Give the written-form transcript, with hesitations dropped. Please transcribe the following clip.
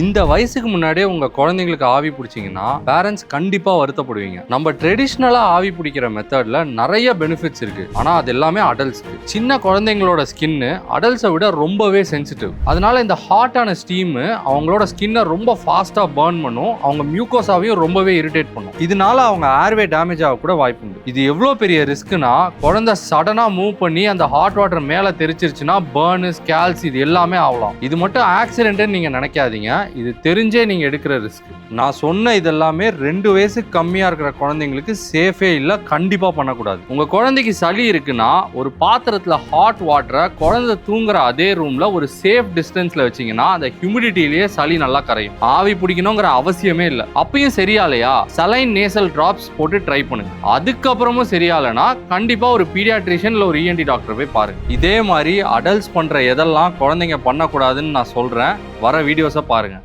இந்த வயசுக்கு முன்னாடியே உங்க குழந்தைங்களுக்கு ஆவி பிடிச்சிங்கன்னா பேரண்ட்ஸ் கண்டிப்பா வருத்தப்படுவீங்க. நம்ம ட்ரெடிஷ்னலா ஆவி பிடிக்கிற மெத்தட்ல நிறைய பெனிஃபிட்ஸ் இருக்கு. ஆனா அது எல்லாமே அடல்ட்ஸ்க்கு. சின்ன குழந்தைங்களோட ஸ்கின் அடல்ட்ஸை விட ரொம்பவே சென்சிட்டிவ். அதனால இந்த ஹாட்டான ஸ்டீம் அவங்களோட ஸ்கின்னை ரொம்ப ஃபாஸ்டா பர்ன் பண்ணும். அவங்க மியூக்கோசாவையும் ரொம்பவே இரிட்டேட் பண்ணும். இதனால அவங்க ஏர்வே டேமேஜ் ஆக கூட வாய்ப்பு உண்டு. இது எவ்வளவு பெரிய ரிஸ்க்னா, குழந்தை சடனா மூவ் பண்ணி அந்த ஹாட் வாட்டர் மேல தெரிச்சிருச்சுன்னா பர்ன், ஸ்கேல்ஸ் இது எல்லாமே ஆகலாம். இது மட்டும் ஆக்சிடென்ட்னு நீங்க நினைக்காதீங்க. இது தெரிஞ்சே நீங்க எடுக்கிற ரிஸ்க். நான் சொன்ன இதெல்லாமே 2 வயசுக்கு கம்மியா இருக்கிற குழந்தைங்களுக்கு சேஃபே இல்ல, கண்டிப்பா பண்ணக்கூடாது. உங்க குழந்தைக்கு சளி இருக்குன்னா ஒரு பாத்திரத்துல ஹாட் வாட்டரை குழந்தை தூங்குற அதே ரூம்ல ஒரு சேஃப் டிஸ்டன்ஸ்ல வச்சீங்கன்னா அந்த ஹியூமிடிட்டிலேயே சளி நல்லா கரையும். ஆவி பிடிக்கணுங்கிற அவசியமே இல்லை. அப்பயும் சரியாலையா, சலைன் நேசல் டிராப்ஸ் போட்டு ட்ரை பண்ணுங்க. அதுக்கப்புறமும் சரியாலனா கண்டிப்பா ஒரு பீடியாட்ரிஷியன் இல்ல ஒரு ENT டாக்டர் போய் பாருங்க. இதே மாதிரி அடல்ட்ஸ் பண்ற எதெல்லாம் குழந்தைங்க பண்ணக்கூடாதுன்னு நான் சொல்றேன். வர வீடியோஸை பாருங்க.